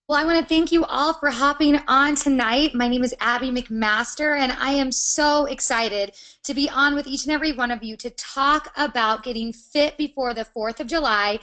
Well, I want to thank you all for hopping on tonight. My name is Abby McMaster, and I am so excited to be on with each and every one of you to talk about getting fit before the 4th of July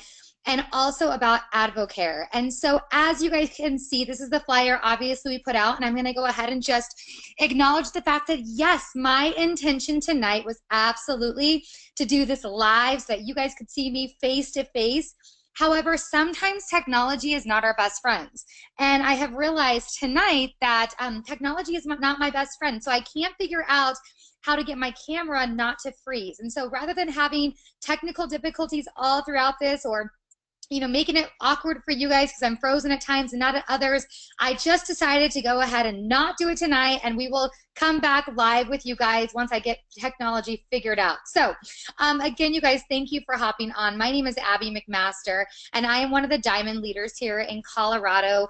and also about Advocare. And so as you guys can see, this is the flyer obviously we put out, and I'm going to go ahead and just acknowledge the fact that yes, my intention tonight was absolutely to do this live so that you guys could see me face to face. However, sometimes technology is not our best friends. And I have realized tonight that technology is not my best friend. So I can't figure out how to get my camera not to freeze. And so rather than having technical difficulties all throughout this, or making it awkward for you guys because I'm frozen at times and not at others, I just decided to go ahead and not do it tonight, and we will come back live with you guys once I get technology figured out. So again, you guys, thank you for hopping on. My name is Abby McMaster, and I am one of the diamond leaders here in Colorado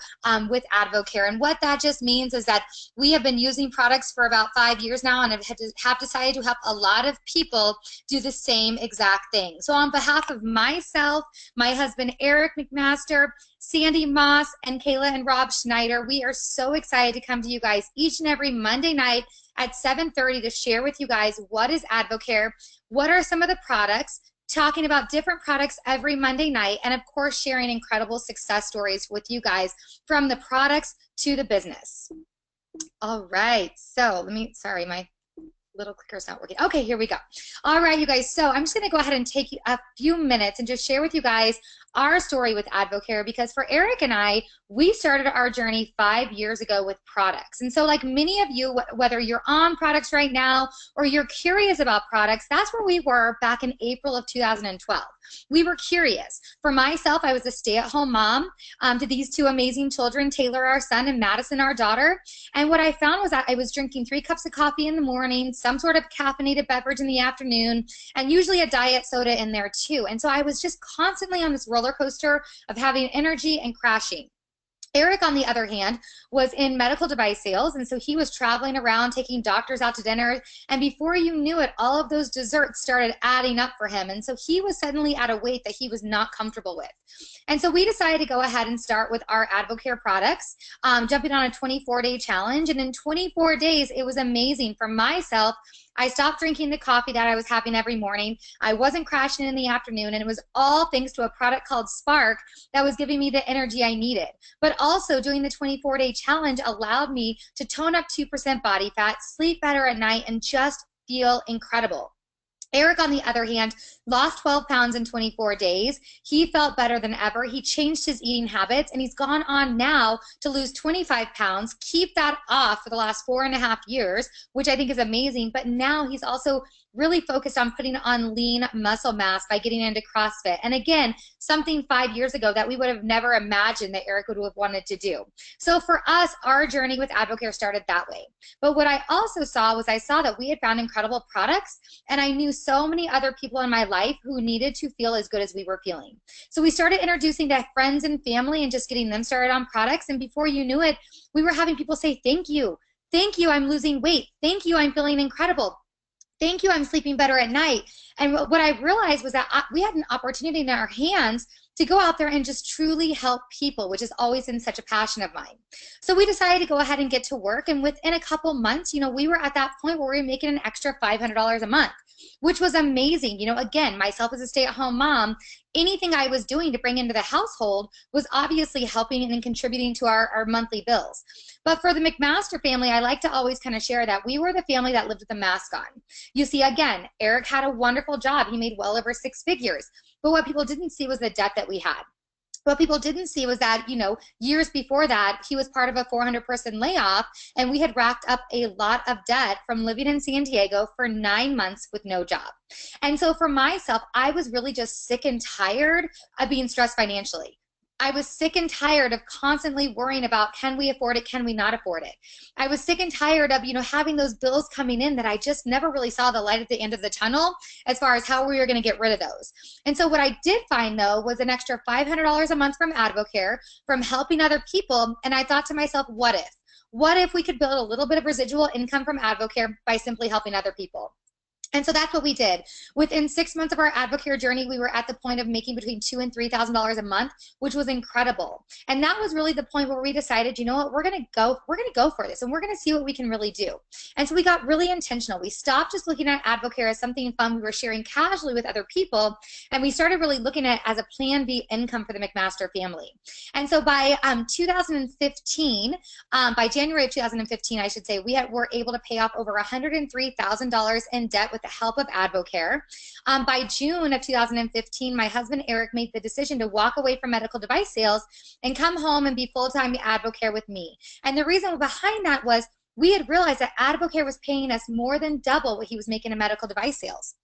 with Advocare. And what that just means is that we have been using products for about 5 years now, and have decided to help a lot of people do the same exact thing. So on behalf of myself, my husband Eric McMaster, Sandy Moss, and Kayla and Rob Schneider, we are so excited to come to you guys each and every Monday night at 7:30 to share with you guys what is Advocare, what are some of the products, talking about different products every Monday night, and of course sharing incredible success stories with you guys from the products to the business. All right, so sorry, my little clicker's not working. Okay, here we go. All right, you guys, so I'm just gonna go ahead and take a few minutes and just share with you guys our story with Advocare, because for Eric and I, we started our journey 5 years ago with products. And so like many of you, whether you're on products right now or you're curious about products, that's where we were back in April of 2012. We were curious. For myself, I was a stay-at-home mom to these two amazing children, Taylor, our son, and Madison, our daughter. And what I found was that I was drinking 3 cups of coffee in the morning, some sort of caffeinated beverage in the afternoon, and usually a diet soda in there too. And so I was just constantly on this roller coaster of having energy and crashing. Eric, on the other hand, was in medical device sales, and so he was traveling around taking doctors out to dinner, and before you knew it, all of those desserts started adding up for him, and so he was suddenly at a weight that he was not comfortable with. And so we decided to go ahead and start with our Advocare products, jumping on a 24-day challenge, and in 24 days, it was amazing. For myself, I stopped drinking the coffee that I was having every morning. I wasn't crashing in the afternoon, and it was all thanks to a product called Spark that was giving me the energy I needed. But also doing the 24-day challenge allowed me to tone up 2% body fat, sleep better at night, and just feel incredible. Eric, on the other hand, lost 12 pounds in 24 days. He felt better than ever. He changed his eating habits, and he's gone on now to lose 25 pounds, keep that off for the last 4.5 years, which I think is amazing. But now he's also really focused on putting on lean muscle mass by getting into CrossFit. And again, something 5 years ago that we would have never imagined that Eric would have wanted to do. So for us, our journey with Advocare started that way. But what I also saw was I saw that we had found incredible products, and I knew so many other people in my life who needed to feel as good as we were feeling. So we started introducing to friends and family and just getting them started on products, and before you knew it, we were having people say, thank you, I'm losing weight, thank you, I'm feeling incredible. Thank you, I'm sleeping better at night. And what I realized was that we had an opportunity in our hands to go out there and just truly help people, which has always been such a passion of mine. So we decided to go ahead and get to work, and within a couple months, we were at that point where we were making an extra $500 a month, which was amazing. Again, myself as a stay-at-home mom, anything I was doing to bring into the household was obviously helping and contributing to our monthly bills. But for the McMaster family, I like to always kind of share that we were the family that lived with a mask on. You see, again, Eric had a wonderful job. He made well over 6 figures. But what people didn't see was the debt that we had. What people didn't see was that, years before that, he was part of a 400-person layoff, and we had racked up a lot of debt from living in San Diego for 9 months with no job. And so for myself, I was really just sick and tired of being stressed financially. I was sick and tired of constantly worrying about, can we afford it, can we not afford it? I was sick and tired of, having those bills coming in that I just never really saw the light at the end of the tunnel as far as how we were going to get rid of those. And so what I did find, though, was an extra $500 a month from Advocare, from helping other people, and I thought to myself, what if? What if we could build a little bit of residual income from Advocare by simply helping other people? And so that's what we did. Within 6 months of our Advocare journey, we were at the point of making between $2,000 and $3,000 a month, which was incredible. And that was really the point where we decided, you know what, we're gonna go for this, and we're gonna see what we can really do. And so we got really intentional. We stopped just looking at Advocare as something fun we were sharing casually with other people, and we started really looking at it as a Plan B income for the McMaster family. And so by 2015, by January of 2015, I should say, were able to pay off over $103,000 in debt with the help of Advocare. By June of 2015, my husband Eric made the decision to walk away from medical device sales and come home and be full-time Advocare with me. And the reason behind that was we had realized that Advocare was paying us more than double what he was making in medical device sales.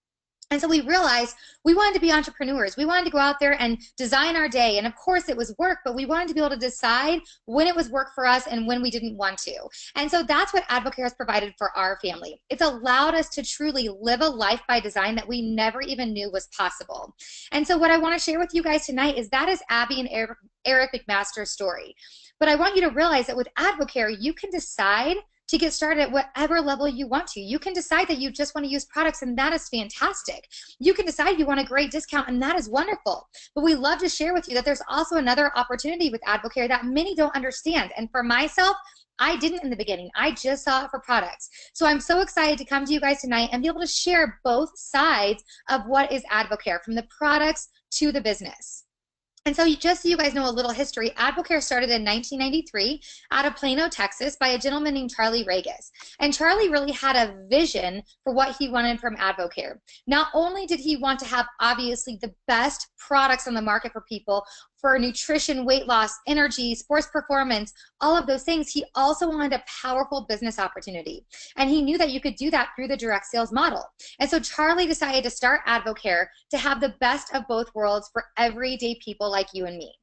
And so we realized we wanted to be entrepreneurs. We wanted to go out there and design our day. And of course it was work, but we wanted to be able to decide when it was work for us and when we didn't want to. And so that's what Advocare has provided for our family. It's allowed us to truly live a life by design that we never even knew was possible. And so what I want to share with you guys tonight is that is Abby and Eric McMaster's story. But I want you to realize that with Advocare, you can decide to get started at whatever level you want to. You can decide that you just want to use products, and that is fantastic. You can decide you want a great discount, and that is wonderful. But we love to share with you that there's also another opportunity with Advocare that many don't understand. And for myself, I didn't in the beginning. I just saw it for products. So I'm so excited to come to you guys tonight and be able to share both sides of what is Advocare, from the products to the business. And so just so you guys know a little history, Advocare started in 1993 out of Plano, Texas by a gentleman named Charlie Regis. And Charlie really had a vision for what he wanted from Advocare. Not only did he want to have obviously the best products on the market for people, for nutrition, weight loss, energy, sports performance, all of those things, he also wanted a powerful business opportunity. And he knew that you could do that through the direct sales model. And so Charlie decided to start Advocare to have the best of both worlds for everyday people like you and me.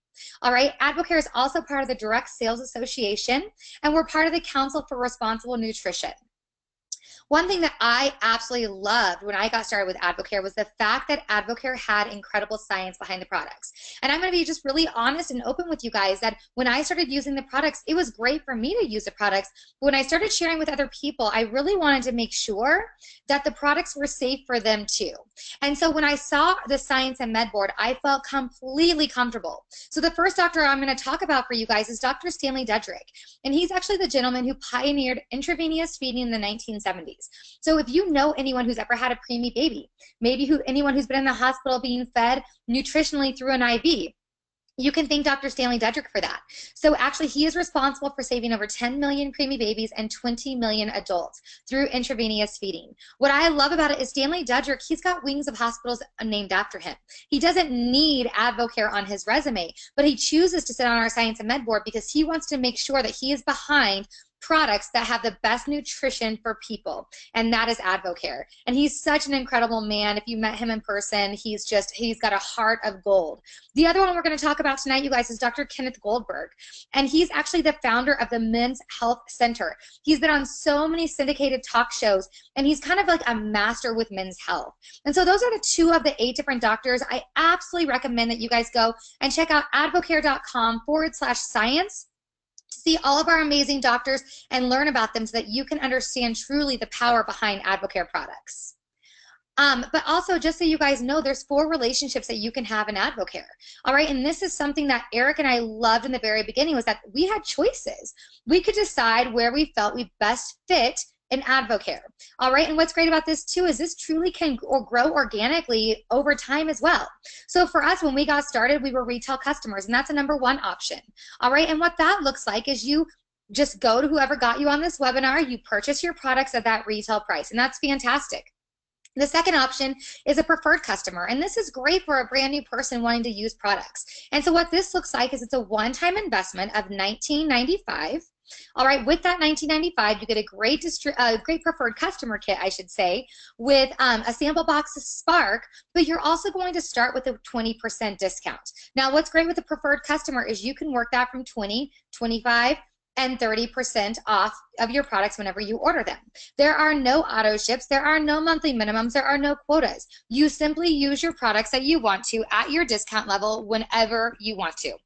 All right, Advocare is also part of the Direct Sales Association, and we're part of the Council for Responsible Nutrition. One thing that I absolutely loved when I got started with Advocare was the fact that Advocare had incredible science behind the products. And I'm going to be just really honest and open with you guys that when I started using the products, it was great for me to use the products. But when I started sharing with other people, I really wanted to make sure that the products were safe for them too. And so when I saw the science and med board, I felt completely comfortable. So the first doctor I'm going to talk about for you guys is Dr. Stanley Dedrick. And he's actually the gentleman who pioneered intravenous feeding in the 1970s. So if you know anyone who's ever had a preemie baby, maybe anyone who's been in the hospital being fed nutritionally through an IV, you can thank Dr. Stanley Dedrick for that. So actually he is responsible for saving over 10 million preemie babies and 20 million adults through intravenous feeding. What I love about it is Stanley Dedrick, he's got wings of hospitals named after him. He doesn't need Advocare on his resume, but he chooses to sit on our science and med board because he wants to make sure that he is behind products that have the best nutrition for people, and that is Advocare. And he's such an incredible man. If you met him in person, he's got a heart of gold. The other one we're going to talk about tonight, you guys, is Dr. Kenneth Goldberg, and he's actually the founder of the Men's Health Center. He's been on so many syndicated talk shows, and he's kind of like a master with men's health. And so those are the 2 of the 8 different doctors. I absolutely recommend that you guys go and check out advocare.com/science to see all of our amazing doctors and learn about them so that you can understand truly the power behind Advocare products. But also, just so you guys know, there's 4 relationships that you can have in Advocare. All right, and this is something that Eric and I loved in the very beginning, was that we had choices. We could decide where we felt we best fit in Advocare. All right, and what's great about this too is this truly can grow organically over time as well. So for us, when we got started, we were retail customers, and that's a #1 option. All right, and what that looks like is you just go to whoever got you on this webinar, you purchase your products at that retail price, and that's fantastic. The second option is a preferred customer, and this is great for a brand new person wanting to use products. And so what this looks like is it's a one-time investment of $19.95. All right, with that $19.95, you get a great preferred customer kit, I should say, with a sample box of Spark, but you're also going to start with a 20% discount. Now, what's great with the preferred customer is you can work that from 20, 25, and 30% off of your products whenever you order them. There are no auto ships, there are no monthly minimums, there are no quotas. You simply use your products that you want to at your discount level whenever you want to.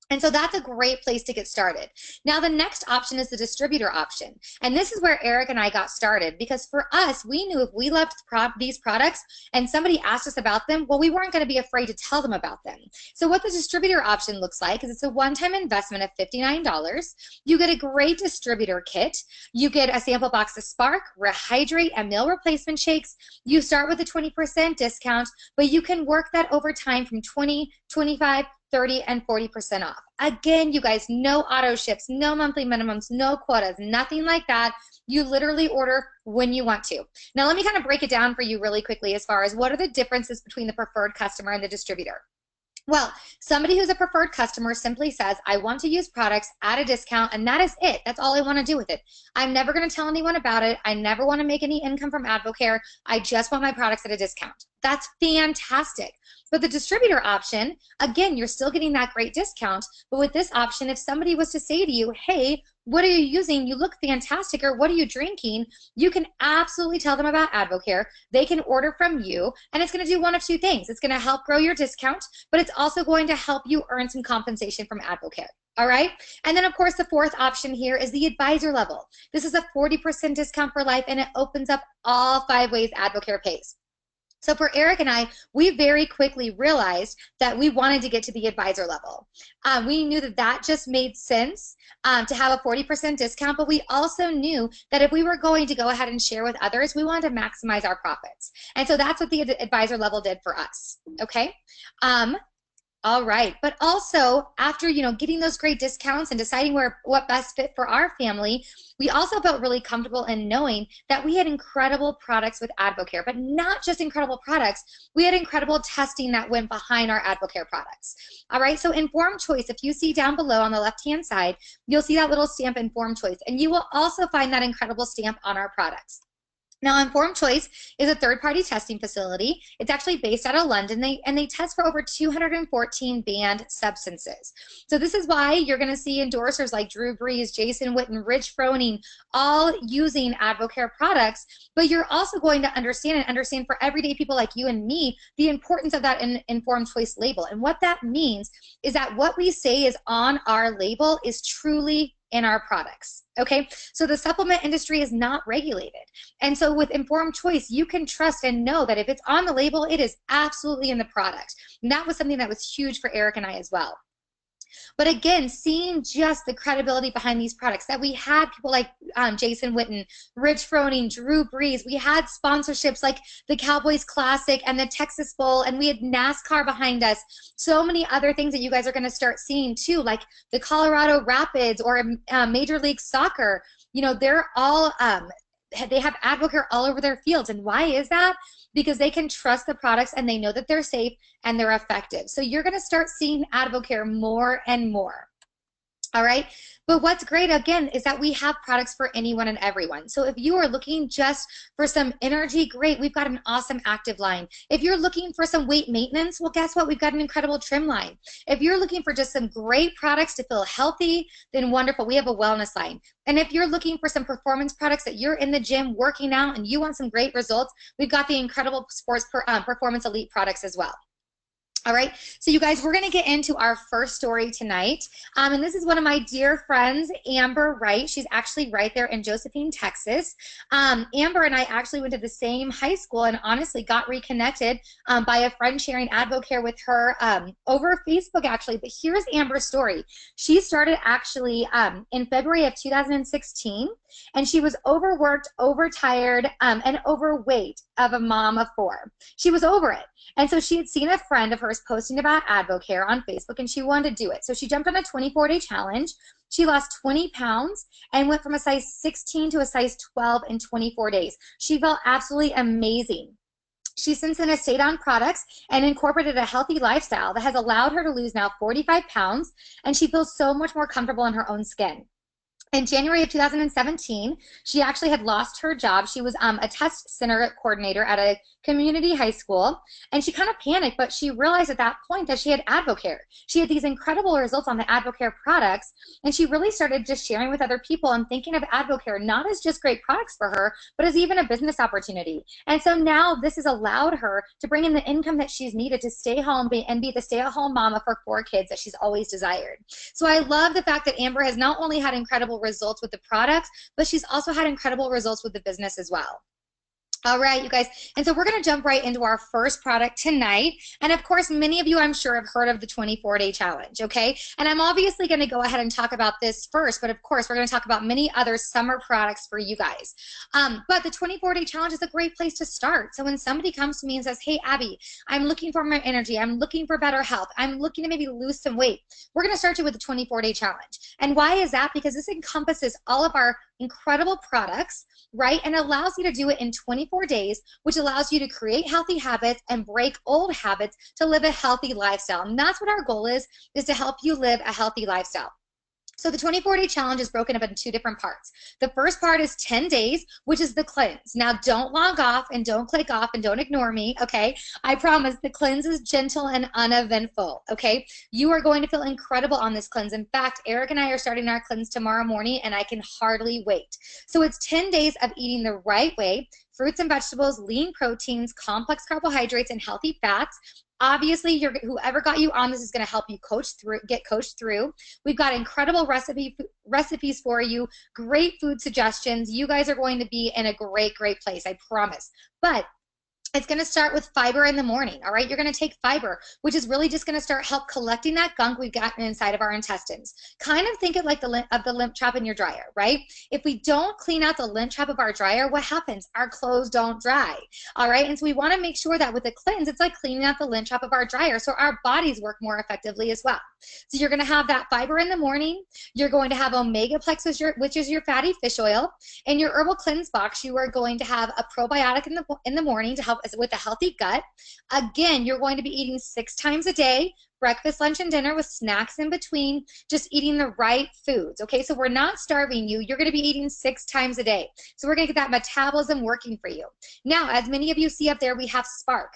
And so that's a great place to get started. Now, the next option is the distributor option. And this is where Eric and I got started, because for us, we knew if we loved these products and somebody asked us about them, well, we weren't going to be afraid to tell them about them. So what the distributor option looks like is it's a one-time investment of $59. You get a great distributor kit. You get a sample box of Spark, Rehydrate, and meal replacement shakes. You start with a 20% discount, but you can work that over time from 20, 25, 30 and 40% off. Again, you guys, no auto ships, no monthly minimums, no quotas, nothing like that. You literally order when you want to. Now, let me kind of break it down for you really quickly as far as what are the differences between the preferred customer and the distributor. Well, somebody who's a preferred customer simply says, I want to use products at a discount, and that is it. That's all I want to do with it. I'm never going to tell anyone about it. I never want to make any income from Advocare. I just want my products at a discount. That's fantastic. But the distributor option, again, you're still getting that great discount. But with this option, if somebody was to say to you, hey, what are you using? You look fantastic. Or what are you drinking? You can absolutely tell them about Advocare. They can order from you, and it's going to do one of two things. It's going to help grow your discount, but it's also going to help you earn some compensation from Advocare. All right. And then, of course, the fourth option here is the advisor level. This is a 40% discount for life, and it opens up all 5 ways Advocare pays. So for Eric and I, we very quickly realized that we wanted to get to the advisor level. We knew that that just made sense to have a 40% discount, but we also knew that if we were going to go ahead and share with others, we wanted to maximize our profits. And so that's what the advisor level did for us, okay? All right, but also after getting those great discounts and deciding what best fit for our family, we also felt really comfortable in knowing that we had incredible products with Advocare, but not just incredible products, we had incredible testing that went behind our Advocare products. All right, so informed choice, if you see down below on the left-hand side, you'll see that little stamp informed choice, and you will also find that incredible stamp on our products. Now, Informed Choice is a third-party testing facility. It's actually based out of London, and they test for over 214 banned substances. So this is why you're going to see endorsers like Drew Brees, Jason Witten, Rich Froning, all using Advocare products, but you're also going to understand for everyday people like you and me, the importance of that Informed Choice label. And what that means is that what we say is on our label is truly in our products, okay? So the supplement industry is not regulated. And so with Informed Choice, you can trust and know that if it's on the label, it is absolutely in the product. And that was something that was huge for Eric and I as well. But again, seeing just the credibility behind these products, that we had people like Jason Witten, Rich Froning, Drew Brees. We had sponsorships like the Cowboys Classic and the Texas Bowl, and we had NASCAR behind us. So many other things that you guys are going to start seeing too, like the Colorado Rapids or Major League Soccer. They're all they have Advocare all over their fields. And why is that? Because they can trust the products and they know that they're safe and they're effective. So you're going to start seeing Advocare more and more. All right. But what's great, again, is that we have products for anyone and everyone. So if you are looking just for some energy, great. We've got an awesome active line. If you're looking for some weight maintenance, well, guess what? We've got an incredible trim line. If you're looking for just some great products to feel healthy, then wonderful. We have a wellness line. And if you're looking for some performance products that you're in the gym working out and you want some great results, we've got the incredible sports performance elite products as well. All right, so you guys, we're going to get into our first story tonight, and this is one of my dear friends, Amber Wright. She's actually right there in Josephine, Texas. Amber and I actually went to the same high school and honestly got reconnected by a friend sharing Advocare with her over Facebook, actually. But here's Amber's story. She started actually in February of 2016, and she was overworked, overtired, and overweight of a mom of 4. She was over it. And so she had seen a friend of hers posting about Advocare on Facebook, and she wanted to do it. So she jumped on a 24-day challenge. She lost 20 pounds and went from a size 16 to a size 12 in 24 days. She felt absolutely amazing. She's since then stayed on products and incorporated a healthy lifestyle that has allowed her to lose now 45 pounds, and she feels so much more comfortable in her own skin. In January of 2017, she actually had lost her job. She was a test center coordinator at a community high school, and she kind of panicked, but she realized at that point that she had Advocare. She had these incredible results on the Advocare products, and she really started just sharing with other people and thinking of Advocare not as just great products for her, but as even a business opportunity. And so now this has allowed her to bring in the income that she's needed to stay home and be the stay-at-home mama for 4 kids that she's always desired. So I love the fact that Amber has not only had incredible results with the products, but she's also had incredible results with the business as well. All right, you guys, and so we're going to jump right into our first product tonight. And of course, many of you, I'm sure, have heard of the 24-day challenge, okay? And I'm obviously going to go ahead and talk about this first, but of course, we're going to talk about many other summer products for you guys. But the 24-day challenge is a great place to start. So when somebody comes to me and says, hey, Abby, I'm looking for more energy, I'm looking for better health, I'm looking to maybe lose some weight, we're going to start you with the 24-day challenge. And why is that? Because this encompasses all of our incredible products, right? And allows you to do it in 24 days, which allows you to create healthy habits and break old habits to live a healthy lifestyle. And that's what our goal is to help you live a healthy lifestyle. So the 24-day challenge is broken up into 2 different parts. The first part is 10 days, which is the cleanse. Now, don't log off and don't click off and don't ignore me, okay? I promise the cleanse is gentle and uneventful, okay? You are going to feel incredible on this cleanse. In fact, Eric and I are starting our cleanse tomorrow morning, and I can hardly wait. So it's 10 days of eating the right way, fruits and vegetables, lean proteins, complex carbohydrates, and healthy fats. Obviously, whoever got you on this is going to help you get coached through. We've got incredible recipes for you, great food suggestions. You guys are going to be in a great, great place, I promise. But it's going to start with fiber in the morning, all right? You're going to take fiber, which is really just going to start help collecting that gunk we've got inside of our intestines. Kind of think of like the lint trap in your dryer, right? If we don't clean out the lint trap of our dryer, what happens? Our clothes don't dry, all right? And so we want to make sure that with the cleanse, it's like cleaning out the lint trap of our dryer so our bodies work more effectively as well. So you're going to have that fiber in the morning. You're going to have Omegaplex, which is your fatty fish oil. In your herbal cleanse box, you are going to have a probiotic in the morning to help with a healthy gut. Again, you're going to be eating 6 times a day, breakfast, lunch, and dinner with snacks in between, just eating the right foods, okay? So we're not starving you. You're going to be eating 6 times a day. So we're going to get that metabolism working for you. Now, as many of you see up there, we have Spark.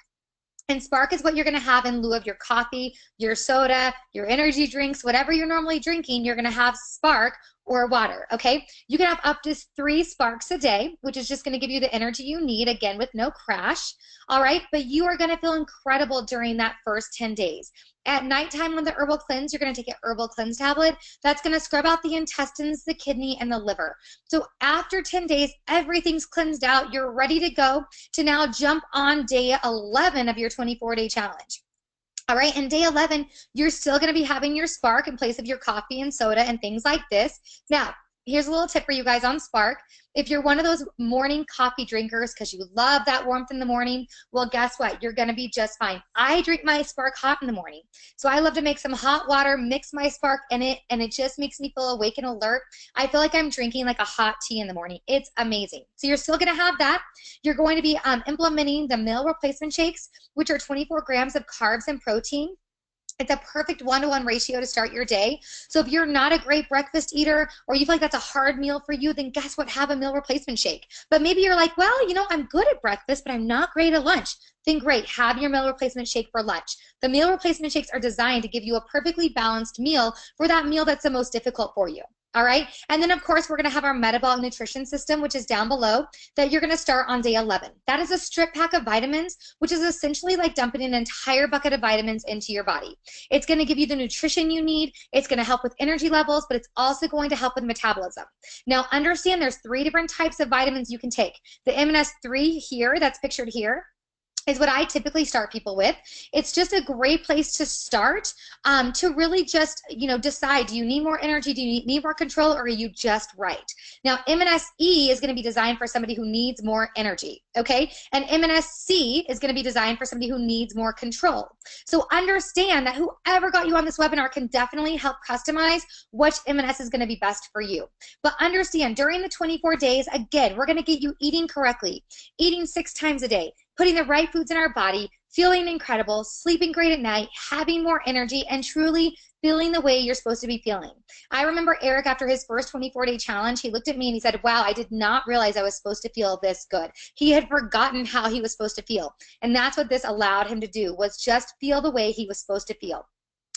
And Spark is what you're going to have in lieu of your coffee, your soda, your energy drinks, whatever you're normally drinking, you're going to have Spark or water, okay? You can have up to 3 Sparks a day, which is just going to give you the energy you need, again, with no crash, all right? But you are going to feel incredible during that first 10 days. At nighttime on the herbal cleanse, you're going to take an herbal cleanse tablet. That's going to scrub out the intestines, the kidney, and the liver. So after 10 days, everything's cleansed out. You're ready to go to now jump on day 11 of your 24-day challenge. All right, and day 11, you're still going to be having your Spark in place of your coffee and soda and things like this. Now, here's a little tip for you guys on Spark. If you're one of those morning coffee drinkers because you love that warmth in the morning, well, guess what? You're going to be just fine. I drink my Spark hot in the morning. So I love to make some hot water, mix my Spark in it, and it just makes me feel awake and alert. I feel like I'm drinking like a hot tea in the morning. It's amazing. So you're still going to have that. You're going to be implementing the meal replacement shakes, which are 24 grams of carbs and protein. It's a perfect 1-to-1 ratio to start your day. So if you're not a great breakfast eater or you feel like that's a hard meal for you, then guess what? Have a meal replacement shake. But maybe you're like, well, you know, I'm good at breakfast, but I'm not great at lunch. Then great, have your meal replacement shake for lunch. The meal replacement shakes are designed to give you a perfectly balanced meal for that meal that's the most difficult for you. All right, and then of course we're going to have our metabolic nutrition system, which is down below, that you're going to start on day 11. That is a strip pack of vitamins, which is essentially like dumping an entire bucket of vitamins into your body. It's going to give you the nutrition you need. It's going to help with energy levels, but it's also going to help with metabolism. Now understand there's 3 different types of vitamins you can take. The MNS3 here, that's pictured here, is what I typically start people with. It's just a great place to start to really just, you know, decide, do you need more energy? Do you need more control, or are you just right? Now, MNSE is going to be designed for somebody who needs more energy, okay? And MNSC is going to be designed for somebody who needs more control. So understand that whoever got you on this webinar can definitely help customize which MNS is going to be best for you. But understand, during the 24 days, again, we're going to get you eating correctly, eating 6 times a day, putting the right foods in our body, feeling incredible, sleeping great at night, having more energy, and truly feeling the way you're supposed to be feeling. I remember Eric, after his first 24-day challenge, he looked at me and he said, wow, I did not realize I was supposed to feel this good. He had forgotten how he was supposed to feel. And that's what this allowed him to do, was just feel the way he was supposed to feel.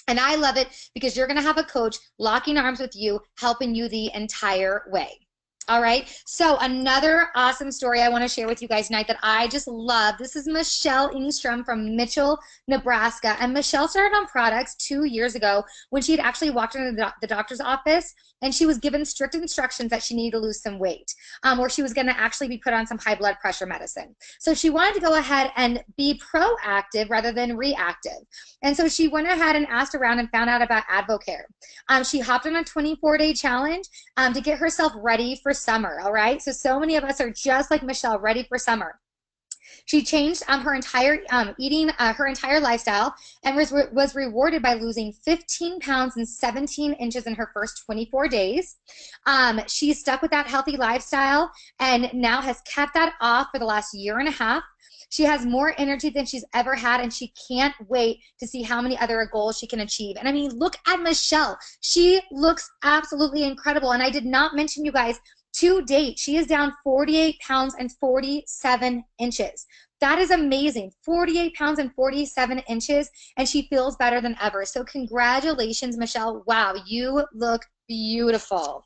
And I love it because you're going to have a coach locking arms with you, helping you the entire way. All right, so another awesome story I want to share with you guys tonight that I just love. This is Michelle Engstrom from Mitchell, Nebraska. And Michelle started on products 2 years ago when she had actually walked into the doctor's office, and she was given strict instructions that she needed to lose some weight, or she was going to actually be put on some high blood pressure medicine. So she wanted to go ahead and be proactive rather than reactive. And so she went ahead and asked around and found out about Advocare. She hopped on a 24-day challenge to get herself ready for summer. All right, so many of us are just like Michelle, ready for summer. She changed her entire her entire lifestyle, and was rewarded by losing 15 pounds and 17 inches in her first 24 days. She stuck with that healthy lifestyle and now has kept that off for the last year and a half. She has more energy than she's ever had, and she can't wait to see how many other goals she can achieve. And I mean, look at Michelle. She looks absolutely incredible. And I did not mention, you guys, to date, she is down 48 pounds and 47 inches. That is amazing. 48 pounds and 47 inches, and she feels better than ever. So congratulations, Michelle. Wow, you look beautiful.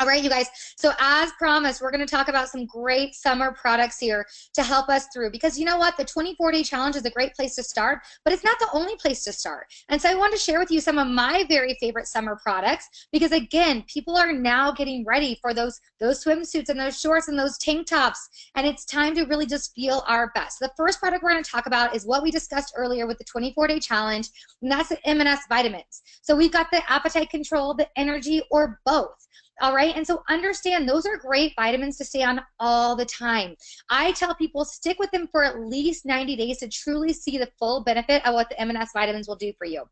All right, you guys, so as promised, we're going to talk about some great summer products here to help us through, because you know what? The 24-day challenge is a great place to start, but it's not the only place to start. And so I wanted to share with you some of my very favorite summer products, because again, people are now getting ready for those swimsuits and those shorts and those tank tops, and it's time to really just feel our best. The first product we're going to talk about is what we discussed earlier with the 24-day challenge, and that's the M&S vitamins. So we've got the appetite control, the energy, or both. All right, and so understand those are great vitamins to stay on all the time. I tell people stick with them for at least 90 days to truly see the full benefit of what the M&S vitamins will do for you.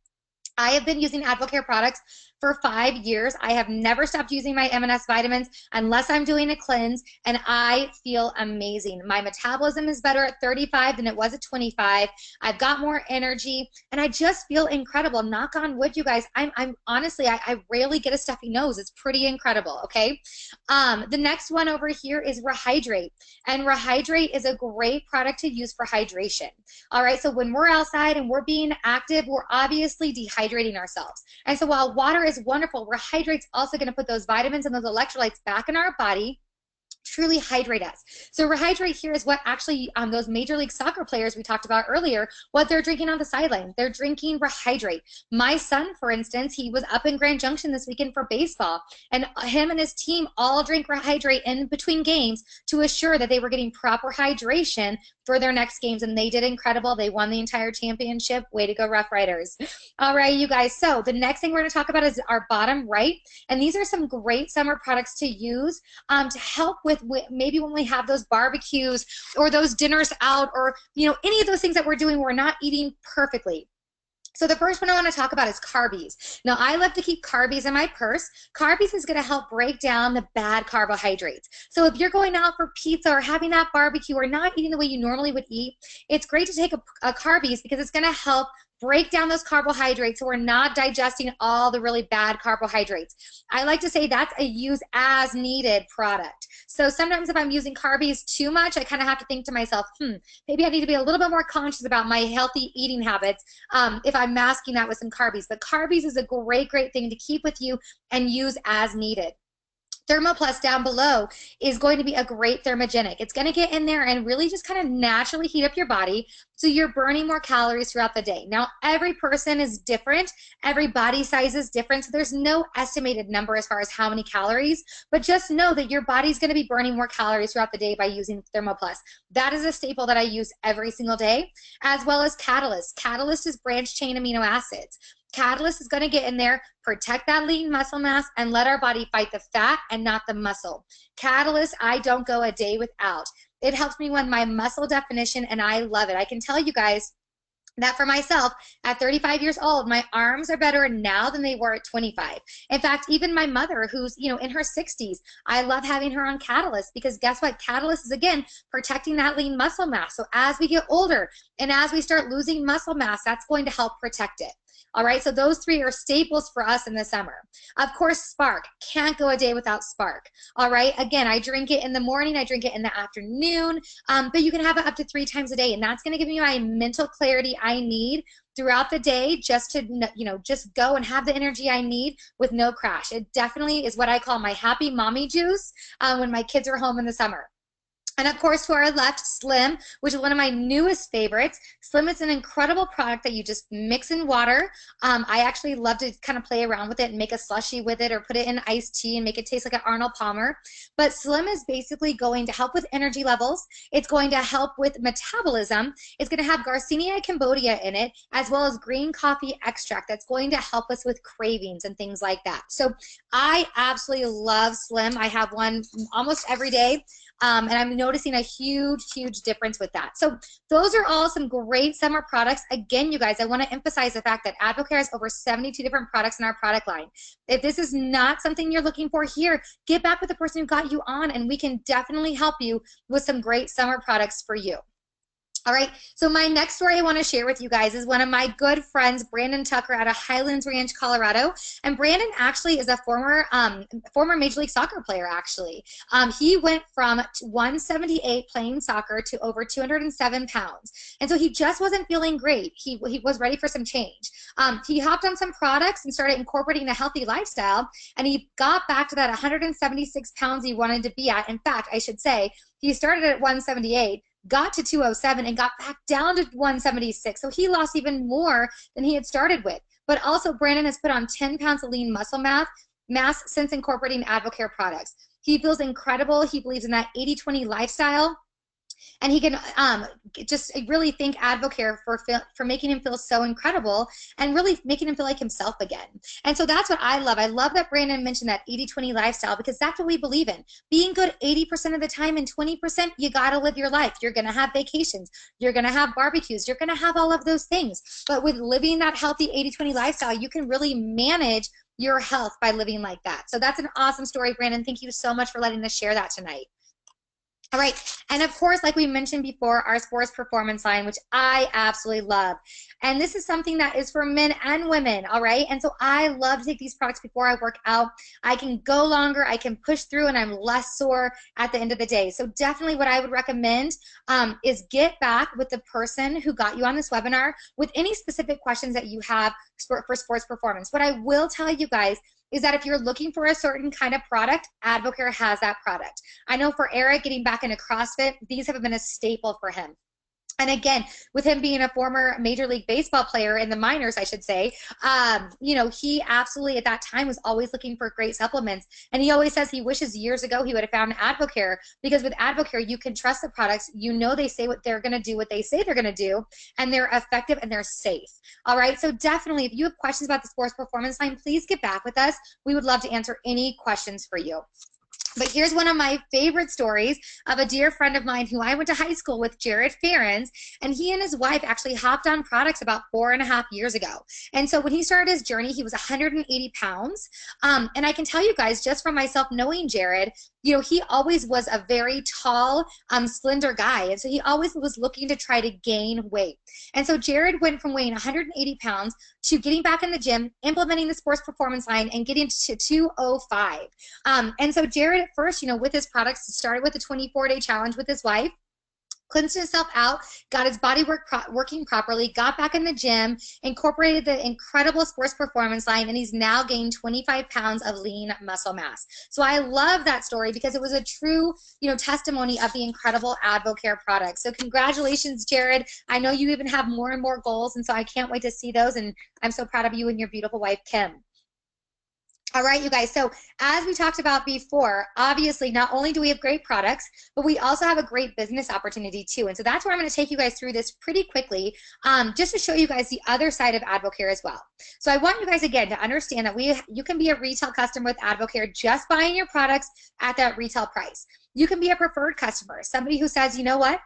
I have been using Advocare products for 5 years. I have never stopped using my M&S vitamins unless I'm doing a cleanse, and I feel amazing. My metabolism is better at 35 than it was at 25. I've got more energy, and I just feel incredible. Knock on wood, you guys. I'm honestly, I rarely get a stuffy nose. It's pretty incredible, okay? The next one over here is Rehydrate, and Rehydrate is a great product to use for hydration. All right, so when we're outside and we're being active, we're obviously dehydrating ourselves. And so while water is wonderful, Rehydrate's also going to put those vitamins and those electrolytes back in our body, truly hydrate us. So Rehydrate here is what actually those Major League Soccer players we talked about earlier, what they're drinking on the sideline. They're drinking Rehydrate. My son, for instance, he was up in Grand Junction this weekend for baseball, and him and his team all drink Rehydrate in between games to assure that they were getting proper hydration for their next games, and they did incredible. They won the entire championship. Way to go, Rough Riders. All right, you guys, so the next thing we're going to talk about is our bottom right, and these are some great summer products to use to help with maybe when we have those barbecues or those dinners out, or any of those things that we're doing, we're not eating perfectly. So the first one I want to talk about is Carbies. Now, I love to keep Carbies in my purse. Carbies is going to help break down the bad carbohydrates. So if you're going out for pizza or having that barbecue or not eating the way you normally would eat, it's great to take a Carbies, because it's going to help break down those carbohydrates so we're not digesting all the really bad carbohydrates. I like to say that's a use as needed product. So sometimes if I'm using Carbies too much, I kind of have to think to myself, maybe I need to be a little bit more conscious about my healthy eating habits if I'm masking that with some Carbies. But Carbies is a great, great thing to keep with you and use as needed. ThermoPlus down below is going to be a great thermogenic. It's going to get in there and really just kind of naturally heat up your body so you're burning more calories throughout the day. Now, every person is different. Every body size is different, so there's no estimated number as far as how many calories, but just know that your body's going to be burning more calories throughout the day by using ThermoPlus. That is a staple that I use every single day, as well as Catalyst. Catalyst is branched-chain amino acids. Catalyst is going to get in there, protect that lean muscle mass, and let our body fight the fat and not the muscle. Catalyst, I don't go a day without. It helps me with my muscle definition, and I love it. I can tell you guys that for myself, at 35 years old, my arms are better now than they were at 25. In fact, even my mother, who's in her 60s, I love having her on Catalyst, because guess what? Catalyst is, again, protecting that lean muscle mass. So as we get older and as we start losing muscle mass, that's going to help protect it. All right, so those three are staples for us in the summer. Of course, Spark. Can't go a day without Spark. All right, again, I drink it in the morning, I drink it in the afternoon, but you can have it up to 3 times a day, and that's gonna give me my mental clarity I need throughout the day just to, just go and have the energy I need with no crash. It definitely is what I call my happy mommy juice when my kids are home in the summer. And of course, to our left, Slim, which is one of my newest favorites. Slim is an incredible product that you just mix in water. I actually love to kind of play around with it and make a slushie with it or put it in iced tea and make it taste like an Arnold Palmer. But Slim is basically going to help with energy levels. It's going to help with metabolism. It's going to have Garcinia cambodia in it, as well as green coffee extract that's going to help us with cravings and things like that. So I absolutely love Slim. I have one almost every day. And I'm noticing a huge, huge difference with that. So those are all some great summer products. Again, you guys, I want to emphasize the fact that Advocare has over 72 different products in our product line. If this is not something you're looking for here, get back with the person who got you on, and we can definitely help you with some great summer products for you. All right, so my next story I want to share with you guys is one of my good friends, Brandon Tucker, out of Highlands Ranch, Colorado. And Brandon actually is a former Major League Soccer player, actually. He went from 178 playing soccer to over 207 pounds. And so he just wasn't feeling great. He was ready for some change. He hopped on some products and started incorporating a healthy lifestyle, and he got back to that 176 pounds he wanted to be at. In fact, I should say, he started at 178, got to 207, and got back down to 176. So he lost even more than he had started with. But also, Brandon has put on 10 pounds of lean muscle mass since incorporating Advocare products. He feels incredible. He believes in that 80-20 lifestyle. And he can just really thank Advocare for making him feel so incredible and really making him feel like himself again. And so that's what I love. I love that Brandon mentioned that 80-20 lifestyle, because that's what we believe in. Being good 80% of the time, and 20%, you got to live your life. You're going to have vacations. You're going to have barbecues. You're going to have all of those things. But with living that healthy 80-20 lifestyle, you can really manage your health by living like that. So that's an awesome story, Brandon. Thank you so much for letting us share that tonight. All right, and of course, like we mentioned before, our sports performance line, which I absolutely love. And this is something that is for men and women, all right? And so I love to take these products before I work out. I can go longer, I can push through, and I'm less sore at the end of the day. So definitely what I would recommend is get back with the person who got you on this webinar with any specific questions that you have for sports performance. What I will tell you guys is that if you're looking for a certain kind of product, Advocare has that product. I know for Eric, getting back into CrossFit, these have been a staple for him. And again, with him being a former Major League Baseball player in the minors, I should say, he absolutely at that time was always looking for great supplements. And he always says he wishes years ago he would have found Advocare, because with Advocare, you can trust the products. You know they say what they're going to do, what they say they're going to do, and they're effective and they're safe. All right, so definitely, if you have questions about the sports performance line, please get back with us. We would love to answer any questions for you. But here's one of my favorite stories of a dear friend of mine who I went to high school with, Jarrod Ferran, and he and his wife actually hopped on products about 4.5 years ago. And so when he started his journey, he was 180 pounds. And I can tell you guys, just from myself knowing Jarrod, he always was a very tall, slender guy. And so he always was looking to try to gain weight. And so Jarrod went from weighing 180 pounds to getting back in the gym, implementing the sports performance line, and getting to 205. And so Jarrod at first, with his products, started with a 24-day challenge with his wife, cleansed himself out, got his body working properly, got back in the gym, incorporated the incredible sports performance line, and he's now gained 25 pounds of lean muscle mass. So I love that story because it was a true, testimony of the incredible Advocare products. So congratulations, Jarrod. I know you even have more and more goals, and so I can't wait to see those, and I'm so proud of you and your beautiful wife, Kim. All right, you guys, so as we talked about before, obviously not only do we have great products, but we also have a great business opportunity too. And so that's where I'm going to take you guys through this pretty quickly, just to show you guys the other side of Advocare as well. So I want you guys, again, to understand that you can be a retail customer with Advocare just buying your products at that retail price. You can be a preferred customer, somebody who says, you know what?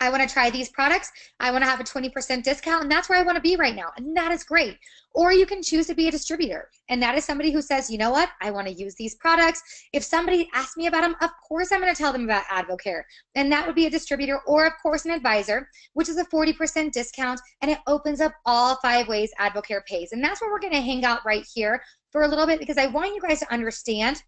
I want to try these products. I want to have a 20% discount, and that's where I want to be right now. And that is great. Or you can choose to be a distributor. And that is somebody who says, you know what? I want to use these products. If somebody asks me about them, of course I'm going to tell them about Advocare. And that would be a distributor, or of course an advisor, which is a 40% discount. And it opens up all 5 ways Advocare pays. And that's where we're going to hang out right here for a little bit, because I want you guys to understand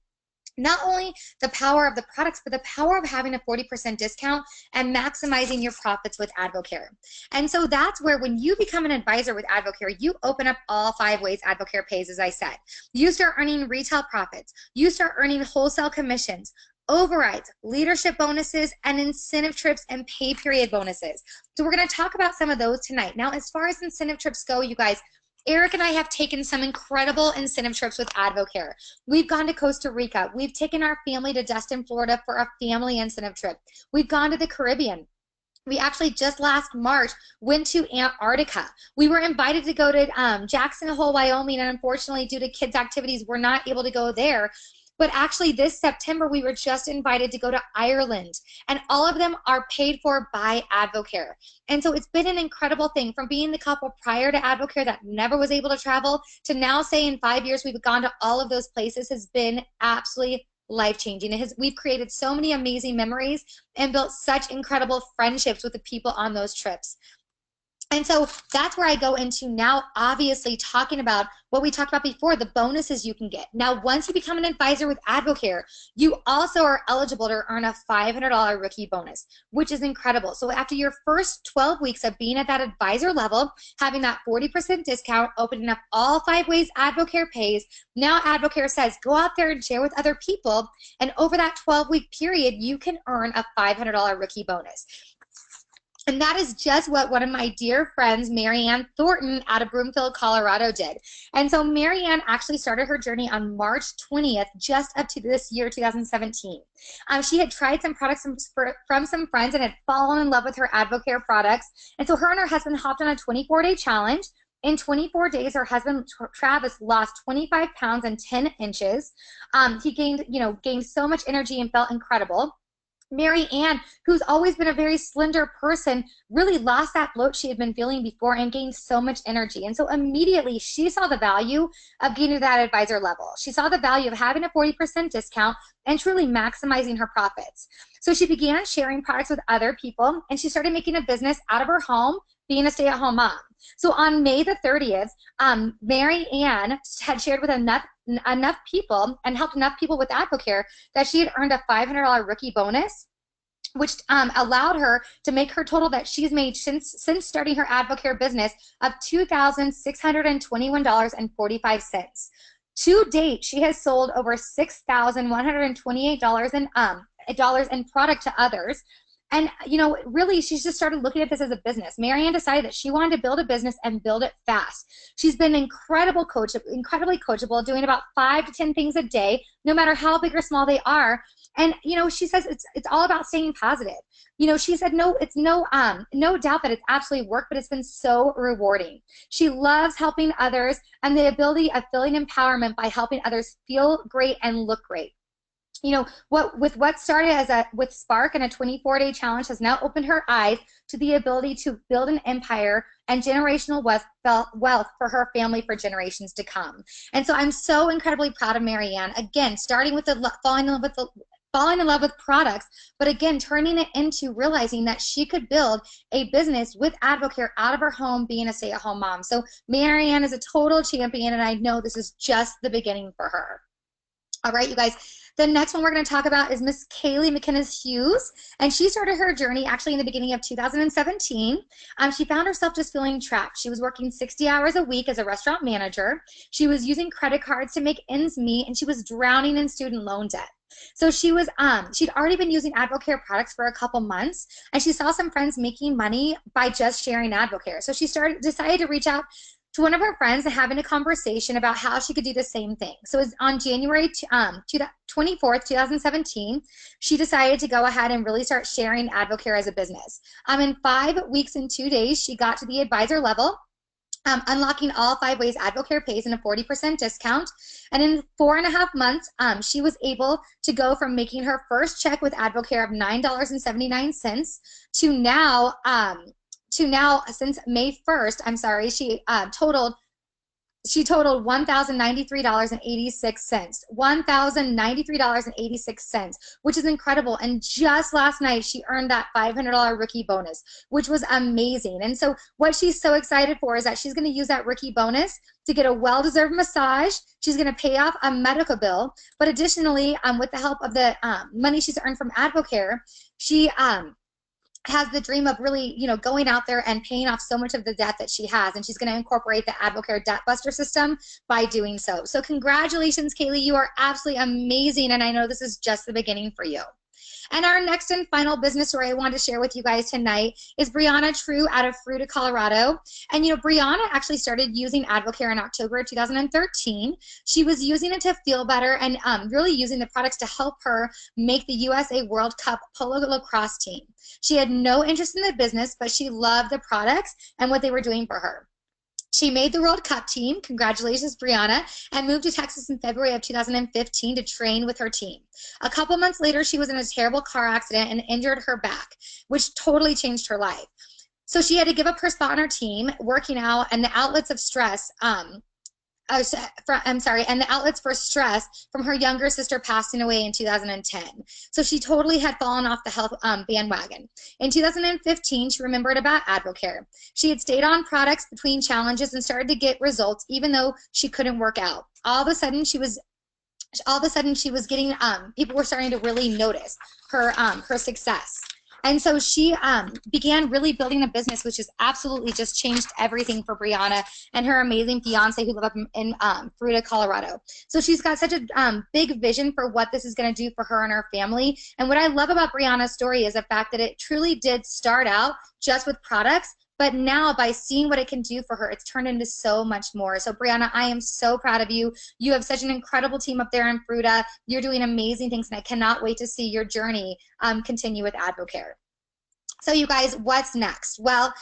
not only the power of the products, but the power of having a 40% discount and maximizing your profits with Advocare. And so that's where, when you become an advisor with Advocare, you open up all 5 ways Advocare pays, as I said. You start earning retail profits. You start earning wholesale commissions, overrides, leadership bonuses, and incentive trips and pay period bonuses. So we're going to talk about some of those tonight. Now, as far as incentive trips go, you guys, Eric and I have taken some incredible incentive trips with Advocare. We've gone to Costa Rica. We've taken our family to Destin, Florida for a family incentive trip. We've gone to the Caribbean. We actually just last March went to Antarctica. We were invited to go to Jackson Hole, Wyoming, and unfortunately, due to kids' activities, we're not able to go there. But actually, this September, we were just invited to go to Ireland, and all of them are paid for by Advocare. And so it's been an incredible thing, from being the couple prior to Advocare that never was able to travel to now, say in 5 years we've gone to all of those places, has been absolutely life-changing. We've created so many amazing memories and built such incredible friendships with the people on those trips. And so that's where I go into now, obviously talking about what we talked about before, the bonuses you can get. Now, once you become an advisor with Advocare, you also are eligible to earn a $500 rookie bonus, which is incredible. So after your first 12 weeks of being at that advisor level, having that 40% discount, opening up all 5 ways Advocare pays, now Advocare says, go out there and share with other people. And over that 12-week period, you can earn a $500 rookie bonus. And that is just what one of my dear friends, Maryann Thornton, out of Broomfield, Colorado, did. And so Maryann actually started her journey on March 20th, just up to this year, 2017. She had tried some products from some friends and had fallen in love with her Advocare products. And so her and her husband hopped on a 24-day challenge. In 24 days, her husband, Travis, lost 25 pounds and 10 inches. He gained so much energy and felt incredible. Maryann, who's always been a very slender person, really lost that bloat she had been feeling before and gained so much energy. And so immediately she saw the value of getting to that advisor level. She saw the value of having a 40% discount and truly maximizing her profits. So she began sharing products with other people, and she started making a business out of her home, being a stay-at-home mom. So on May the 30th, Maryann had shared with enough people and helped enough people with Advocare that she had earned a $500 rookie bonus, which allowed her to make her total that she's made since starting her Advocare business of $2,621.45. To date, she has sold over $6,128 in product to others. And, really, she's just started looking at this as a business. Maryann decided that she wanted to build a business and build it fast. She's been incredibly coachable, doing about 5 to 10 things a day, no matter how big or small they are. And, she says it's all about staying positive. She said, it's no doubt that it's absolutely work, but it's been so rewarding. She loves helping others and the ability of feeling empowerment by helping others feel great and look great. What started with Spark and a 24-day challenge has now opened her eyes to the ability to build an empire and generational wealth for her family for generations to come. And so I'm so incredibly proud of Maryann. Again, starting with falling in love with products, but again, turning it into realizing that she could build a business with Advocare out of her home, being a stay-at-home mom. So Maryann is a total champion, and I know this is just the beginning for her. All right, you guys. The next one we're going to talk about is Miss Kaylee McKenna Hughes, and she started her journey actually in the beginning of 2017. She found herself just feeling trapped. She was working 60 hours a week as a restaurant manager. She was using credit cards to make ends meet, and she was drowning in student loan debt. So she'd already been using Advocare products for a couple months, and she saw some friends making money by just sharing Advocare. So she decided to reach out to one of her friends and having a conversation about how she could do the same thing. So it was on January 24th, 2017, she decided to go ahead and really start sharing Advocare as a business. In 5 weeks and 2 days, she got to the advisor level. unlocking all 5 ways Advocare pays and a 40% discount. And in 4.5 months, she was able to go from making her first check with Advocare of $9.79 to now, since May 1st, I'm sorry, she totaled $1,093.86. $1,093.86, which is incredible. And just last night, she earned that $500 rookie bonus, which was amazing. And so what she's so excited for is that she's going to use that rookie bonus to get a well-deserved massage. She's going to pay off a medical bill. But additionally, with the help of the money she's earned from Advocare, she has the dream of really, going out there and paying off so much of the debt that she has, and she's going to incorporate the Advocare Debt Buster system by doing so. So congratulations, Kaylee. You are absolutely amazing, and I know this is just the beginning for you. And our next and final business story I wanted to share with you guys tonight is Brianna True out of Fruita, Colorado. And Brianna actually started using Advocare in October of 2013. She was using it to feel better and really using the products to help her make the USA World Cup polo lacrosse team. She had no interest in the business, but she loved the products and what they were doing for her. She made the World Cup team, congratulations Brianna, and moved to Texas in February of 2015 to train with her team. A couple months later, she was in a terrible car accident and injured her back, which totally changed her life. So she had to give up her spot on her team, working out, and the outlets of stress, and the outlets for stress from her younger sister passing away in 2010. So she totally had fallen off the health bandwagon. In 2015, she remembered about Advocare. She had stayed on products between challenges and started to get results even though she couldn't work out. All of a sudden she was getting, people were starting to really notice her success. And so she began really building a business, which has absolutely just changed everything for Brianna and her amazing fiance who live up in Fruita, Colorado. So she's got such a big vision for what this is going to do for her and her family. And what I love about Brianna's story is the fact that it truly did start out just with products, but now by seeing what it can do for her, it's turned into so much more. So Brianna, I am so proud of you. You have such an incredible team up there in Fruita. You're doing amazing things, and I cannot wait to see your journey continue with Advocare. So you guys, what's next? Well,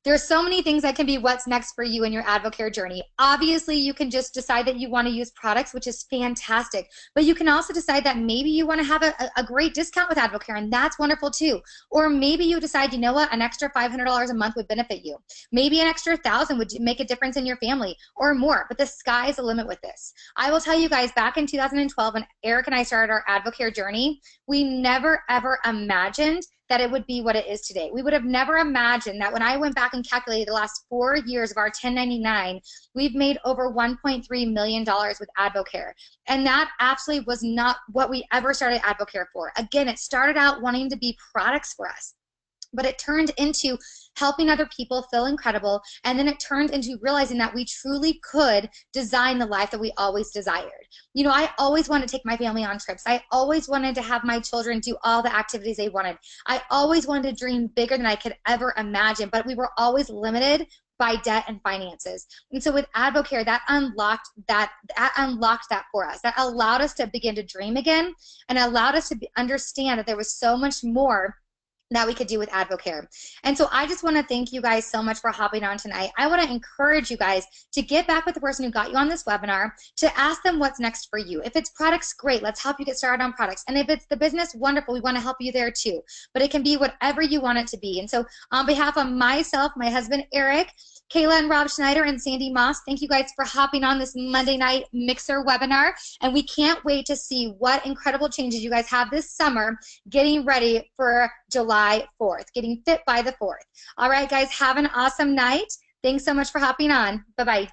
there's so many things that can be what's next for you in your Advocare journey. Obviously, you can just decide that you want to use products, which is fantastic. But you can also decide that maybe you want to have a great discount with Advocare, and that's wonderful too. Or maybe you decide, you know what, an extra $500 a month would benefit you. Maybe an extra $1,000 would make a difference in your family or more. But the sky's the limit with this. I will tell you guys, back in 2012 when Eric and I started our Advocare journey, we never ever imagined that it would be what it is today. We would have never imagined that when I went back and calculated the last 4 years of our 1099, we've made over $1.3 million with Advocare. And that absolutely was not what we ever started Advocare for. Again, it started out wanting to be products for us, but it turned into helping other people feel incredible, and then it turned into realizing that we truly could design the life that we always desired. I always wanted to take my family on trips. I always wanted to have my children do all the activities they wanted. I always wanted to dream bigger than I could ever imagine, but we were always limited by debt and finances. And so with Advocare, that unlocked that for us. That allowed us to begin to dream again, and allowed us to understand that there was so much more that we could do with Advocare. And so I just want to thank you guys so much for hopping on tonight. I want to encourage you guys to get back with the person who got you on this webinar, to ask them what's next for you. If it's products, great, let's help you get started on products. And if it's the business, wonderful, we want to help you there too. But it can be whatever you want it to be. And so on behalf of myself, my husband Eric, Kayla and Rob Schneider, and Sandy Moss, thank you guys for hopping on this Monday night mixer webinar. And we can't wait to see what incredible changes you guys have this summer getting ready for July 4th, getting fit by the 4th. All right, guys, have an awesome night. Thanks so much for hopping on. Bye-bye.